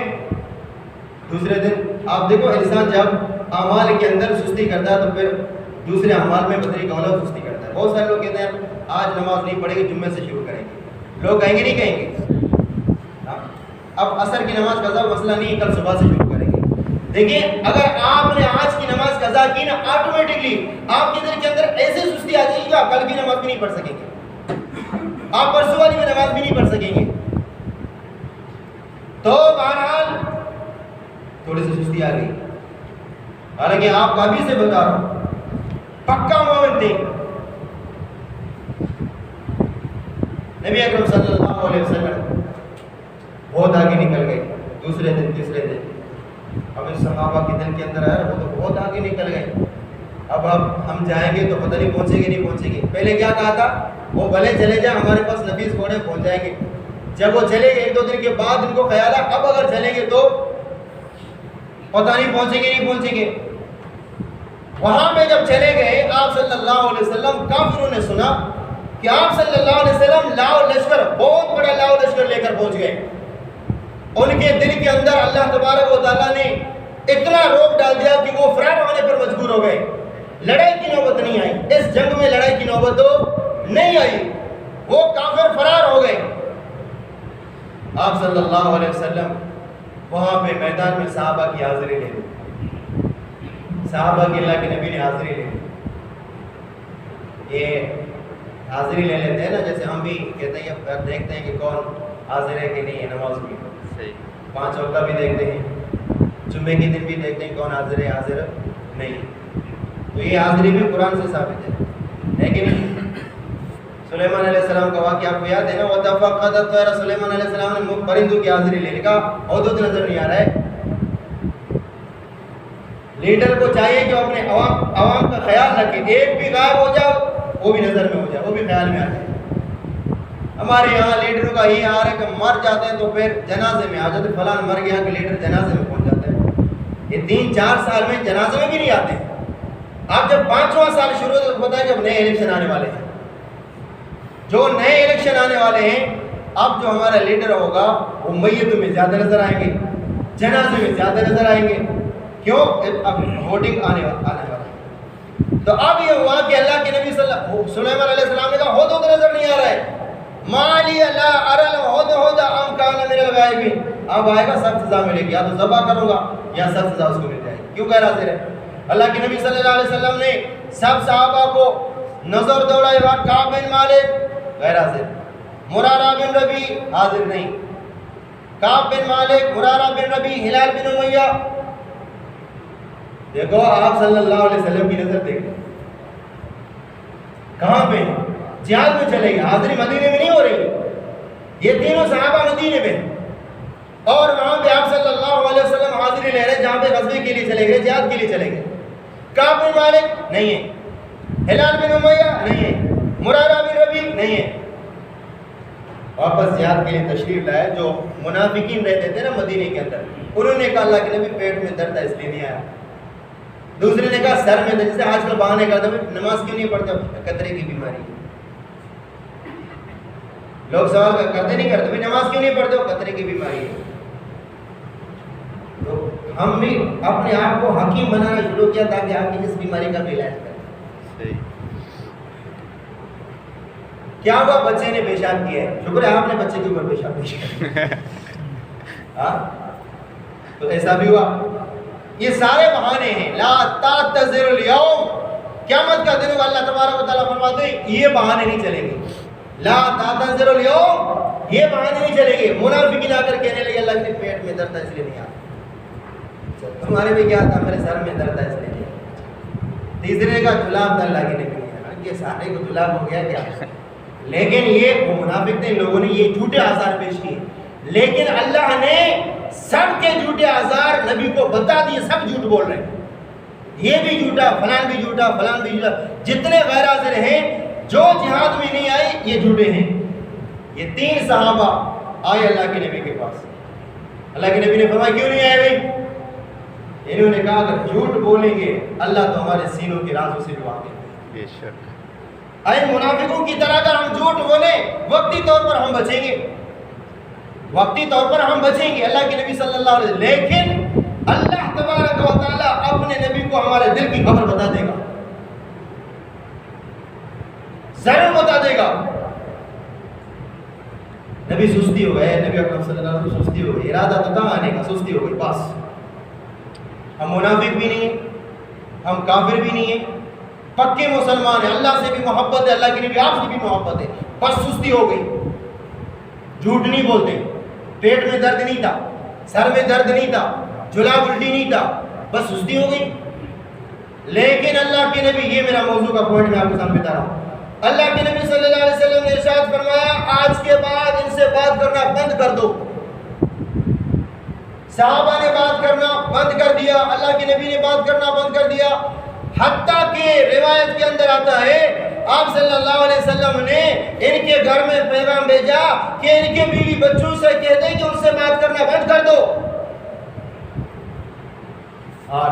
دوسرے دن آپ دیکھو انسان جب اعمال کے اندر سستی کرتا ہے تو پھر دوسرے اعمال میں بطریق اولا سستی کرتا ہے۔ بہت سارے لوگ کہتے ہیں آج نماز نہیں پڑھیں گے، جمعے سے شروع کریں گے، لوگ کہیں گے نہیں کہیں گے اب عصر کی نماز قضا مسئلہ نہیں، کل صبح سے شروع کریں گے۔ دیکھیں اگر آپ نے آج کی نماز قضا کی نا، آٹومیٹکلی آپ کے دل کے اندر ایسے سستی آ جائے گی کہ آپ کل کی نماز بھی نہیں پڑھ سکیں گے، آپ پرسوں والی میں نماز بھی نہیں پڑھ سکیں گے۔ تو بہرحال تھوڑی سی سستی آ گئی، حالانکہ آپ کافی سے بتا رہا ہوں پکا مومن تھے۔ نبی اکرم صلی اللہ علیہ وسلم بہت آگے نکل گئے، دوسرے دن تیسرے دن، اب اس صحابہ کے دل کے اندر ہے وہ تو بہت آگے نکل گئے، اب ہم جائیں گے تو پتہ نہیں پہنچیں گے نہیں پہنچیں گے۔ پہلے کیا کہا تھا، وہ بھلے چلے جائیں ہمارے پاس نفیس گھوڑے پہنچ جائیں گے۔ جب وہ چلے گئے 1-2 دن کے بعد ان کو خیال ہے اب اگر چلیں گے تو پتہ نہیں پہنچیں گے نہیں پہنچیں گے۔ وہاں پہ جب چلے گئے آپ صلی اللہ علیہ وسلم، کافروں نے سنا کہ آپ صلی اللہ علیہ وسلم لاؤ لشکر، بہت بڑا لاؤ لشکر لے کر پہنچ گئے۔ ان کے دل کے اندر اللہ تبارک و تعالیٰ نے اتنا روک ڈال دیا کہ وہ فرار ہونے پر مجبور ہو گئے۔ لڑائی کی نوبت نہیں آئی، اس جنگ میں لڑائی کی نوبت تو نہیں آئی، وہ کافر فرار ہو گئے۔ آپ صلی اللہ علیہ وسلم وہاں پہ میدان میں صحابہ کی حاضری لے لی، صحابہ کی اللہ کے نبی نے حاضری لے لی۔ یہ حاضری لے لیتے ہیں نا، جیسے ہم بھی کہتے ہیں کہ دیکھتے ہیں کہ کون حاضر ہے کہ نہیں ہے نماز میں، 5 وقتہ بھی دیکھتے ہیں، جمعے کے دن بھی دیکھتے ہیں کون حاضر ہے حاضر نہیں۔ تو یہ حاضری بھی قرآن سے ثابت ہے، لیکن سلیمان علیہ السلام کا واقعہ آپ کو یاد ہے نا، وَتَفَقَّدَ الطَّيْرَ، سلیمان علیہ السلام نے پرندوں کی حاضری لے لی، کہا عدد نظر نہیں آ رہا ہے، لیڈر کو چاہیے کہ اپنے عوام کا خیال رکھے، ایک بھی غائب ہو جاؤ وہ بھی نظر میں ہو جائے، وہ بھی خیال میں آ جائے۔ ہمارے یہاں لیڈروں کا یہ حال ہے کہ مر جاتے ہیں تو پھر جنازے میں آ جاتے، فلاں مر گیا کہ لیڈر جنازے میں پہنچ جاتا ہے۔ یہ 3-4 سال میں جنازے میں بھی نہیں آتے۔ اب جب 5واں سال شروع ہو تو پتہ ہے جب نئے الیکشن آنے والے ہیں، جو نئے الیکشن آنے والے ہیں، اب جو ہمارا لیڈر ہوگا وہ میتوں میں زیادہ نظر آئیں گے، جنازے میں زیادہ نظر آئیں گے۔ کیوں؟ اب ووٹنگ آنے والا ہے۔ تو اب یہ ہوا کہ اللہ کے نبی سلیمان علیہ السلام نے کہا ہدہد نظر نہیں آ رہا ہے، مالی لا ارى الهدهد ام كان من الغائبین۔ اب آئے گا سخت سزا ملے گی، یا تو ذبح کروں گا یا سخت سزا اس کو مل جائے گی۔ کیوں غیر حاضر ہے؟ اللہ کے نبی صلی اللہ علیہ وسلم نے سب صحابہ کو نظر دوڑائے، کعب بن مالک غیر حاضر، مرارہ بن ربی حاضر نہیں، کعب بن مالک، مرارہ بن ربی، ہلال بن امیہ۔ دیکھو آپ صلی اللہ علیہ وسلم کی نظر دیکھیں کہاں پہ؟ جہاد میں چلے گئے، حاضری مدینے میں نہیں ہو رہی۔ یہ تینوں صحابہ مدینے میں اور وہاں پہ آپ صلی اللہ علیہ وسلم حاضری لے رہے، جہاں پہ غزوے کے لیے چلے گئے، جہاد کے لیے چلے گئے۔ کعب بن مالک نہیں ہے، ہلال بن امیہ نہیں ہے، مرارہ بن ربی نہیں ہے۔ واپس جہاد کے لیے تشریف لائے جو منافقین رہتے تھے نا مدینے کے اندر، انہوں نے کہا اللہ کے نبی پیٹ میں درد ہے اس لیے نہیں آیا۔ دوسرے نے کہا سر میں درد، جیسے آج کل بہانے کرتے ہیں نماز کیوں نہیں پڑھتے، قطرے کی بیماری ہے۔ لوگ سوال کرتے نہیں کرتے بھائی نماز کیوں نہیں پڑھتے ہو، قطرے کی بیماری ہے۔ تو ہم بھی اپنے آپ کو حکیم بنانا شروع کیا تاکہ آپ کی اس بیماری کا بھی علاج کریں۔ کیا ہوا؟ بچے نے پیشاب کیا ہے، شکر ہے آپ نے بچے کے اوپر پیشاب نہیں کیا۔ تو ایسا بھی ہوا۔ یہ سارے بہانے ہیں، لا تعتذروا اليوم، قیامت کا دن اللہ تبارک و تعالیٰ فرماتے ہیں یہ بہانے نہیں چلیں گے۔ لا تعتذروا اليوم، یہ بہانے نہیں چلیں گے۔ منافقین آ کر کہنے لگے اللہ کے پیٹ میں درد ہے اس لیے نہیں آتا، تمہارے میں کیا تھا؟ میرے سر میں درد ہے اس لیے نہیں۔ تیسرے کا جلاب در لگے نہیں، یہ سارے کو جلاب ہو گیا کیا؟ لیکن یہ وہ منافق تھے، لوگوں نے یہ جھوٹے آثار پیش کیے، لیکن اللہ نے سب کے جھوٹے آثار نبی کو بتا دیے، سب جھوٹ بول رہے ہیں، یہ بھی جھوٹا، فلان بھی جھوٹا، فلان بھی جھوٹا۔ جتنے غیر حاضر ہیں جو جہاد میں نہیں آئے یہ جھوٹے ہیں۔ یہ 3 صحابہ آئے اللہ کے نبی کے پاس، اللہ کے نبی نے فرمایا کیوں نہیں آئے بھائی؟ انہوں نے کہا اگر جھوٹ بولیں گے اللہ تو ہمارے سینوں کے رازوں سے بھی واقف ہے۔ بے شک اے منافقوں کی طرح اگر ہم جھوٹ بولیں وقتی طور پر ہم بچیں گے، وقتی طور پر ہم بچیں گے اللہ کے نبی صلی اللہ علیہ وسلم، لیکن اللہ تبارک و تعالیٰ اپنے نبی کو ہمارے دل کی خبر بتا دے گا، ضرور بتا دے گا۔ نبی سستی ہو گئے، نبی اکرم صلی اللہ علیہ وسلم سستی ہو گئی، ارادہ تو کہاں آنے کا، سستی ہو گئی بس۔ ہم منافق بھی نہیں ہیں، ہم کافر بھی نہیں ہیں، پکے مسلمان ہیں، اللہ سے بھی محبت ہے، اللہ کے نبی آپ سے بھی محبت ہے، بس سستی ہو گئی۔ جھوٹ نہیں بولتے، پیٹ میں درد نہیں تھا، سر میں درد نہیں تھا، جلاب الٹی نہیں تھا، بس سستی ہو گئی۔ لیکن اللہ کے نبی، یہ میرا موضوع کا پوائنٹ میں آپ کے سامنے بتا رہا ہوں، اللہ کے نبی صلی اللہ علیہ وسلم نے ارشاد فرمایا آج کے بعد ان سے بات کرنا بند کر دو۔ صحابہ نے بات کرنا بند کر دیا، اللہ کے نبی نے بات کرنا بند کر دیا، حتیٰ کہ روایت کے اندر آتا ہے آپ صلی اللہ علیہ وسلم نے ان کے گھر میں پیغام بھیجا کہ ان کے بیوی بچوں سے کہہ دیں کہ ان سے بات کرنا بند کر دو۔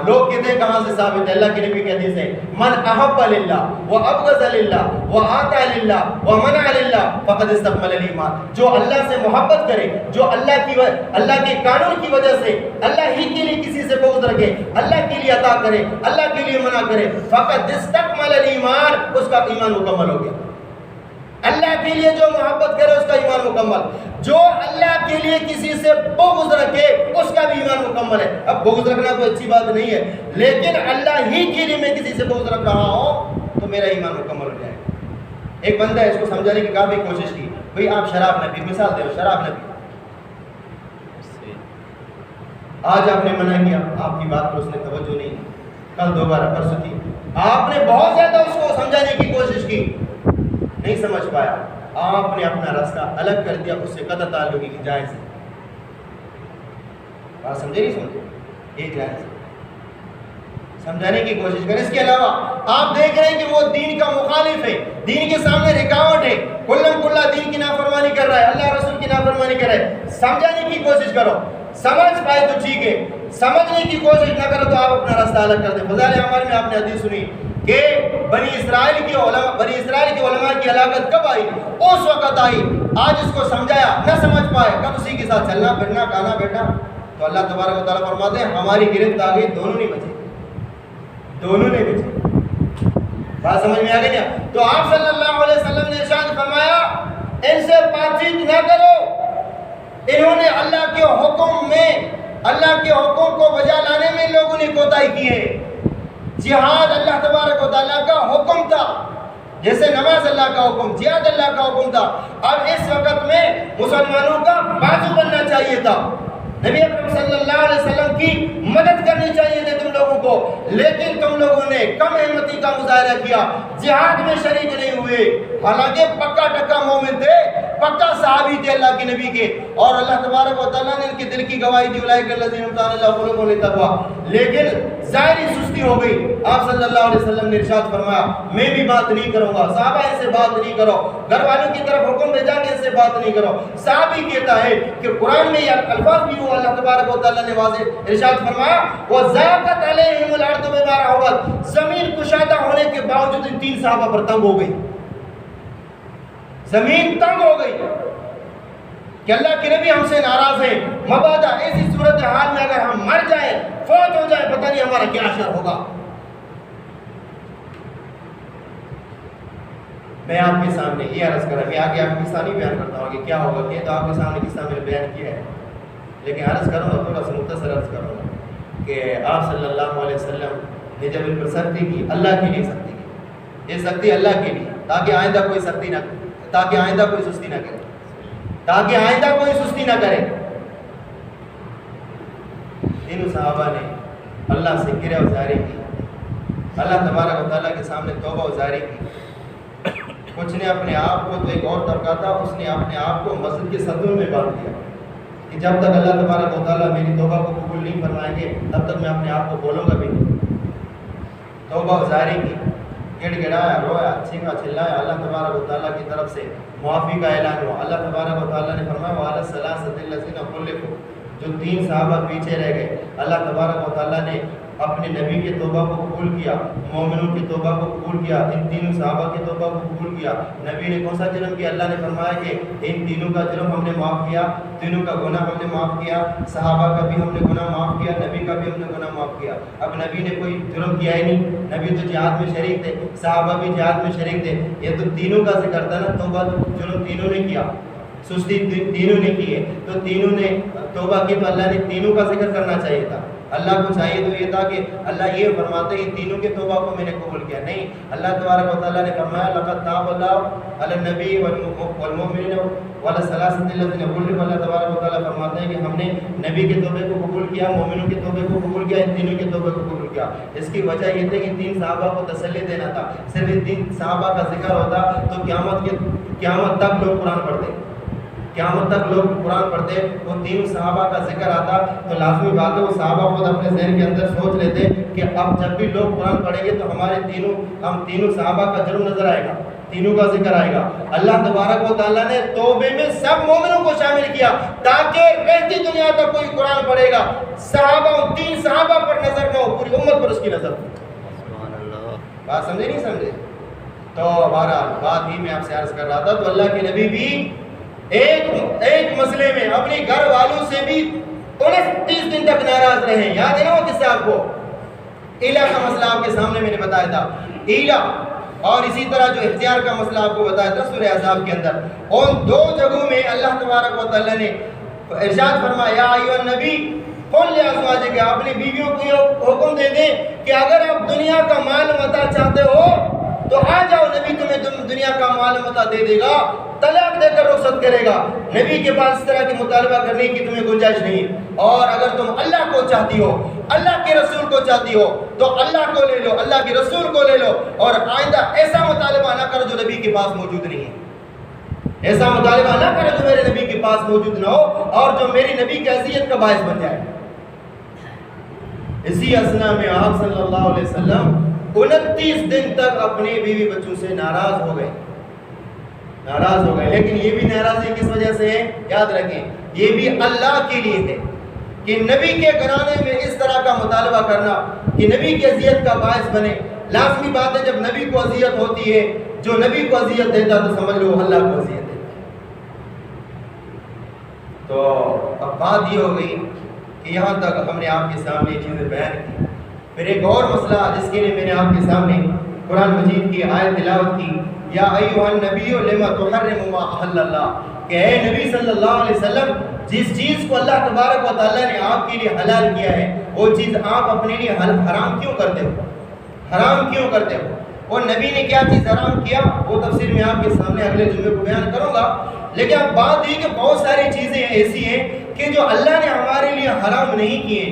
لوگ کہتے ہیں کہاں سے ثابت ہے؟ اللہ کے نبی کہتے ہیں من احب للہ وابغض للہ واطاع للہ ومنع للہ فقد استکمل الایمان، جو اللہ سے محبت کرے، جو اللہ کے قانون کی وجہ سے اللہ ہی کے لیے کسی سے بغض رکھے، اللہ کے لیے عطا کرے، اللہ کے لیے منع کرے، فقد استکمل الایمان، اس کا ایمان مکمل ہو گیا۔ اللہ کے لیے جو محبت کرے اس کا ایمان مکمل، جو اللہ کے لیے کسی سے بغض رکھے اس کا بھی ایمان مکمل ہے۔ اب بغض رکھنا کوئی اچھی بات نہیں ہے، لیکن اللہ ہی کے لیے میں کسی سے بغض رکھ رہا ہوں تو میرا ایمان مکمل ہو جائے گا۔ ایک بندہ ہے، اس کو سمجھانے کی کافی کوشش کی، بھئی آپ شراب نہ پی، مثال دے رہے ہو شراب نہ پی، آج آپ نے منع کیا، آپ کی بات پر اس نے توجہ نہیں، کل دوبارہ پرسوں کی، آپ نے بہت زیادہ اس کو سمجھانے کی کوشش کی، نہیں سمجھ پایا، آپ نے اپنا راستہ الگ کر دیا، اس سے قطع تعلق کی جائز ہے۔ بات سمجھے نہیں سمجھے؟ یہ جائز ہے۔ سمجھانے کی کوشش کریں. اس کے علاوہ آپ دیکھ رہے ہیں کہ وہ دین کا مخالف ہے, دین کے سامنے رکاوٹ ہے, کلم کلا دین کی نافرمانی کر رہا ہے, اللہ رسول کی نافرمانی کر رہا ہے. سمجھانے کی کوشش کرو, سمجھ پائے تو ٹھیک ہے, سمجھنے کی کوشش نہ کرو تو آپ اپنا راستہ الگ کر دیں. فضائل اعمال میں آپ نے حدیث سنی کہ بنی اسرائیل کے علماء کی ہلاکت کب آئی؟ اس وقت آئی. آج اس کو سمجھایا, نہ سمجھ پائے, کب اسی کے ساتھ چلنا پھرنا کھانا بیٹھنا. تو اللہ تبارک و تعالیٰ فرماتے ہیں ہماری گرفت آ گئی, دونوں نہیں بچے, دونوں نہیں بچے. بات سمجھ میں آ گئی کیا؟ تو آپ صلی اللہ علیہ وسلم نے ارشاد فرمایا ان سے بات چیت نہ کرو, انہوں نے اللہ کے حکم میں, اللہ کے حکم کو بجا لانے میں لوگوں نے کوتاہی کی ہے. جہاد اللہ تبارک و تعالیٰ کا حکم تھا, جیسے نماز اللہ کا حکم, جہاد اللہ کا حکم تھا. اب اس وقت میں مسلمانوں کا بازو بننا چاہیے تھا, نبی اکرم صلی اللہ علیہ وسلم کی مدد کرنی چاہیے تھی تم لوگوں کو, لیکن تم لوگوں نے کم احمدی کا مظاہرہ کیا, جہاد میں شریک نہیں ہوئے. حالانکہ پکا ٹکا مومن تھے, پکا صحابی تھے اللہ کے نبی کے, اور اللہ تبارک و تعالیٰ نے ان کے دل کی گواہی دی اولئک الذین امتحن اللہ قلوبهم للتقویٰ. لیکن ظاہری سستی ہو گئی. آپ صلی اللہ علیہ وسلم نے ارشاد فرمایا میں بھی بات نہیں کروں گا, صحابہ ان سے بات نہیں کرو, گھر والوں کی طرف حکم بھیجا کہ ان سے بات نہیں کرو. صحابی کہتا ہے کہ قرآن میں یہ الفاظ بھی ہوا, اللہ تبارک و تعالیٰ نے واضح ارشاد فرمایا وَضَاقَتْ عَلَيْهِمُ الْأَرْضُ بِمَا رَحُبَتْ, زمین کشادہ ہونے کے باوجود ان 3 صحابہ پر تنگ ہو گئی, زمین تنگ ہو گئی کہ اللہ کے نبی ہم سے ناراض ہیں. مبادا ایسی صورتحال میں اگر ہم مر جائیں, فوت ہو جائیں, پتہ نہیں ہمارا کیا اثر ہوگا. میں آپ کے سامنے یہ عرض کر رہا ہوں, میں آگے آپ کے سامنے بیان کرتا ہوں کہ کیا ہوگا, کہ تو آپ کے سامنے قصہ میں نے بیان کیا ہے, لیکن عرض کروں گا, تھوڑا سا مختصر عرض کروں گا کہ آپ صلی اللہ علیہ وسلم نے جب ان پر سختی کی, اللہ کے لیے سختی کی, یہ سختی اللہ کے لیے, تاکہ آئندہ کوئی سختی نہ, تاکہ آئندہ کوئی سستی نہ کرے, تاکہ آئندہ کوئی سستی نہ کرے. ان صحابہ نے اللہ سے گرہ وزاری کی, اللہ تبارک و تعالیٰ کے سامنے توبہ وزاری کی. کچھ نے اپنے آپ کو, تو ایک اور طبقہ تھا, اس نے اپنے آپ کو مسجد کے صدر میں باندھ دیا کہ جب تک اللہ تبارک و تعالیٰ میری توبہ کو قبول نہیں فرمائیں گے تب تک میں اپنے آپ کو بولوں گا بھی نہیں. توبہ وزاری کی, گڑ گڑایا, رویا, چیخا چلایا, اللہ تبارک و تعالیٰ کی طرف سے معافی کا اعلان ہوا. اللہ تبارک و تعالیٰ نے فرمایا وَعَلَى الثَّلَاثَةِ الَّذِينَ خُلِّفُوا, جو 3 صحابہ پیچھے رہ گئے, اللہ تبارک و تعالیٰ نے اپنے نبی کے توبہ کو قبول کیا, مومنوں کی توبہ کو قبول کیا, ان 3 صحابہ کی توبہ کو قبول کیا. نبی نے کون سا جرم کیا؟ اللہ نے فرمایا کہ ان 3 کا جرم ہم نے معاف کیا, 3 کا گناہ ہم نے معاف کیا, صحابہ کا بھی ہم نے گناہ معاف کیا, نبی کا بھی ہم نے گناہ معاف کیا. اب نبی نے کوئی جرم کیا ہی نہیں, نبی تو جہاد میں شریک تھے, صحابہ بھی جہاد میں شریک تھے, یہ تو 3 کا ذکر تھا نا. توبہ جرم 3 نے کیا, سستی 3 نے کی ہے, تو 3 نے توبہ کی, تو اللہ نے 3 کا ذکر کرنا چاہیے تھا. اللہ کو چاہیے تو یہ تھا کہ اللہ یہ فرماتے ہیں 3 کے توبہ کو میں نے قبول کیا. نہیں, اللہ تبارک و تعالیٰ نے فرمایا لقد تاب اللہ علی النبی والمؤمنین وعلی الثلاثۃ الذین خلفوا. اللہ تبارک و تعالیٰ فرماتے ہیں کہ ہم نے نبی کے توبے کو قبول کیا, مومنوں کے توبے کو قبول کیا, ان 3 کے توبے کو قبول کیا. اس کی وجہ یہ تھی کہ 3 صحابہ کو تسلی دینا تھا. صرف ان 3 صحابہ کا ذکر ہوتا تو قیامت تک لوگ قرآن پڑھتے, قیامت تک لوگ قرآن پڑھتے. وہ 3 صحابہ کا ذکر آتا تو لازمی بات ہے وہ صحابہ خود اپنے ذہن کے اندر سوچ لیتے کہ اب جب بھی لوگ قرآن پڑھیں گے تو ہم 3 صحابہ کا جرم نظر آئے گا, 3 کا ذکر آئے گا. اللہ تبارک و تعالیٰ نے توبے میں سب مومنوں کو شامل کیا تاکہ رہتی دنیا تک کوئی قرآن پڑھے گا, صحابہ 3 صحابہ پر نظر نہ ہو, پوری امت پر اس کی نظر ہو. بات سمجھے نہیں سمجھے؟ تو بہرحال بات ہی میں آپ سے عرض کر رہا تھا. تو اللہ کے نبی بھی ایک مسئلے میں اپنے گھر والوں سے بھی 29 دن تک ناراض رہے. یاد ہے نا وہ قصہ آپ کو, ایلا کا مسئلہ آپ کے سامنے میں نے بتایا تھا, ایلا, اور اسی طرح جو اختیار کا مسئلہ آپ کو بتایا تھا سورہ احزاب کے اندر. ان 2 جگہوں میں اللہ تبارک و تعالیٰ نے ارشاد فرمایا یا ایھا النبی قل لازواجک, اپنی بیویوں کو یہ حکم دے دیں کہ اگر آپ دنیا کا مال متاع چاہتے ہو تو آ جاؤ, نبی تمہیں دنیا کا مال متاع دے دے گا, طلاق دے کر رخصت کرے گا. نبی کے پاس اس طرح کی مطالبہ کرنے کی تمہیں گنجائش نہیں. اور اگر تم اللہ کو چاہتی ہو, اللہ کے رسول کو چاہتی ہو تو اللہ کو لے لو, اللہ کے رسول کو لے لو, اور آئندہ ایسا مطالبہ نہ کرو جو نبی کے پاس موجود نہیں ہے. ایسا مطالبہ نہ کرو جو میرے نبی کے پاس موجود نہ ہو اور جو میری نبی کی حیثیت کا باعث بن جائے. اسی اسنا میں آپ صلی اللہ علیہ وسلم 29 دن تک اپنے بیوی بچوں سے ناراض ہو گئے، لیکن یہ بھی ناراضی کس وجہ سے ہے؟ یاد رکھیں یہ بھی اللہ کے لیے ہے کہ نبی کے گھرانے میں اس طرح کا مطالبہ کرنا کہ نبی کی اذیت کا باعث بنے۔ لازمی بات ہے جب نبی کو اذیت ہوتی ہے، جو نبی کو اذیت دیتا تو سمجھ لو اللہ کو اذیت دیتا۔ تو اب بات یہ ہو گئی کہ یہاں تک ہم نے آپ کے سامنے یہ چیزیں بیان کی۔ پھر ایک اور مسئلہ جس کے لیے میں نے آپ کے سامنے قرآن مجید کی آیت تلاوت کی، یا ایھا النبی لما تحرم ما احل اللہ، کہ اے نبی صلی اللہ علیہ وسلم جس چیز کو اللہ تبارک و تعالیٰ نے آپ کے لیے حلال کیا ہے وہ چیز آپ اپنے لیے حرام کیوں کرتے ہو؟ اور نبی نے کیا چیز حرام کیا وہ تفسیر میں آپ کے سامنے اگلے جمعے کو بیان کروں گا۔ لیکن اب بات یہ کہ بہت ساری چیزیں ایسی ہیں کہ جو اللہ نے ہمارے لیے حرام نہیں کیے۔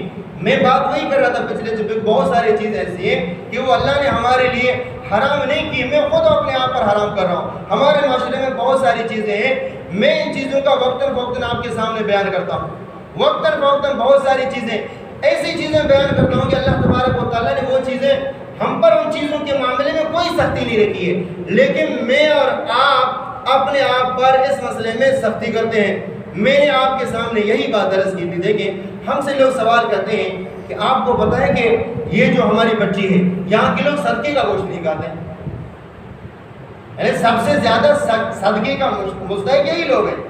میں بات وہی کر رہا تھا پچھلے جمعے، بہت ساری چیزیں ایسی ہیں کہ وہ اللہ نے ہمارے لیے حرام نہیں کیے، میں خود اپنے آپ پر حرام کر رہا ہوں۔ ہمارے معاشرے میں بہت ساری چیزیں ہیں، میں ان چیزوں کا وقتاً فوقتاً آپ کے سامنے بیان کرتا ہوں، وقتاً فوقتاً بہت ساری چیزیں ایسی چیزیں بیان کرتا ہوں کہ اللہ تبارک و تعالیٰ نے وہ چیزیں ہم پر ان چیزوں کے معاملے میں کوئی سختی نہیں رکھی ہے، لیکن میں اور آپ اپنے آپ پر اس مسئلے میں سختی کرتے ہیں۔ میں نے آپ کے سامنے یہی بات درس کی تھی۔ دیکھیں ہم سے لوگ سوال کرتے ہیں کہ آپ کو پتہ ہے کہ یہ جو ہماری بچی ہے یہاں کے لوگ صدقے کا گوشت نہیں کھاتے ہیں، یعنی سب سے زیادہ صدقے کا مستحق یہی لوگ ہیں۔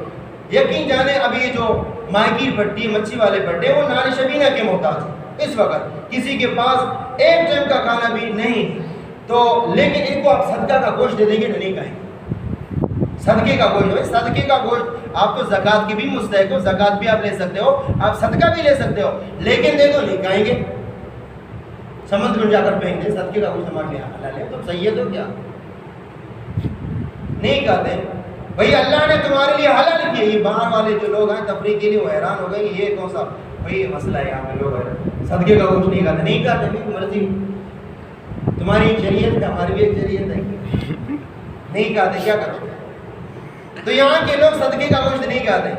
یقین جانے اب یہ جو ماہی پٹی مچھی والے پٹے وہ نان شبینہ کے محتاج ہیں، اس وقت کسی کے پاس ایک ٹائم کا کھانا بھی نہیں، تو لیکن ان کو آپ صدقہ کا گوشت دے دیں گے تو نہیں کھائیں گے۔ صدقے کا گوشت، صدقے کا گوشت آپ تو زکوٰۃ کی بھی مستحق ہو، زکوٰۃ بھی آپ لے سکتے ہو، آپ صدقہ بھی لے سکتے ہو، لیکن دے دو نہیں کھائیں گے، سمندر میں جا کر پھینک دیں۔ صدقے کا گوشت ہمارے لیے حلال ہے، تم صحیح ہے تو کیا نہیں کہتے بھائی اللہ نے تمہارے لیے حلال کیا۔ یہ باہر والے جو لوگ ہیں تفریح کے لیے وہ حیران ہو گئے کہ یہ کون سا بھائی مسئلہ ہے، یہاں پہ لوگ صدقے کا گوشت نہیں کھاتے، نہیں کھاتے بھی مرضی، تمہاری ایک شریعت ہے ہماری بھی ایک شریعت ہے، نہیں کھاتے کیا کرو۔ تو یہاں کے لوگ صدقے کا گوشت نہیں کھاتے،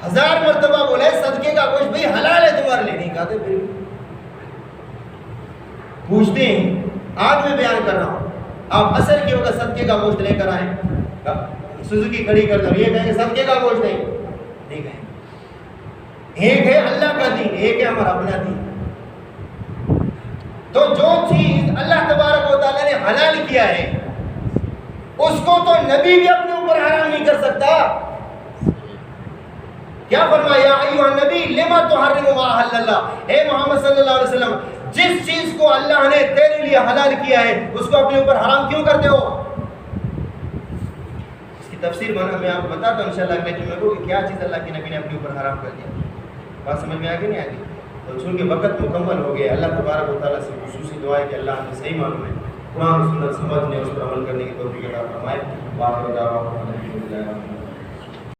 1000 مرتبہ بولا ہے صدقے کا گوشت بھائی حلال ہے تمہارے لیے، نہیں کھاتے، پھر پوچھتے ہیں۔ آج میں بیان کر رہا ہوں، آپ اثر کی ہوگا صدقے کا گوشت لے کر آئیں، سوزوکی کھڑی کر دو، یہ کہیں گے صدقے کا گوشت نہیں کہیں گے۔ ایک ہے اللہ کا دین، ایک ہے ہمارا اپنا دین۔ تو جو چیز اللہ تبارک و تعالیٰ نے حلال کیا ہے اس کو تو نبی بھی اپنے اوپر حرام نہیں کر سکتا۔ کیا فرمایا ایھا النبی لما تحرم ما احل اللہ، اے محمد صلی اللہ علیہ وسلم جس چیز کو اللہ نے تیرے لیے حلال کیا ہے اس کو اپنے اوپر حرام کیوں کرتے ہو؟ اس کی تفسیر میں آپ کو بتاتا ہوں انشاءاللہ اگلے جمعے کو کہ کیا چیز اللہ کے نبی نے اپنے اوپر حرام کر دیا۔ بات سمجھ میں آ گئی نہیں آ گئی؟ تو چونکہ وقت مکمل ہو گیا، اللہ تبارک و تعالیٰ سے خصوصی دعا ہے کہ اللہ ہمیں صحیح معلوم ہے، قرآن و سنت سمجھنے اس پر عمل کرنے کی توفیق عطا فرمائے۔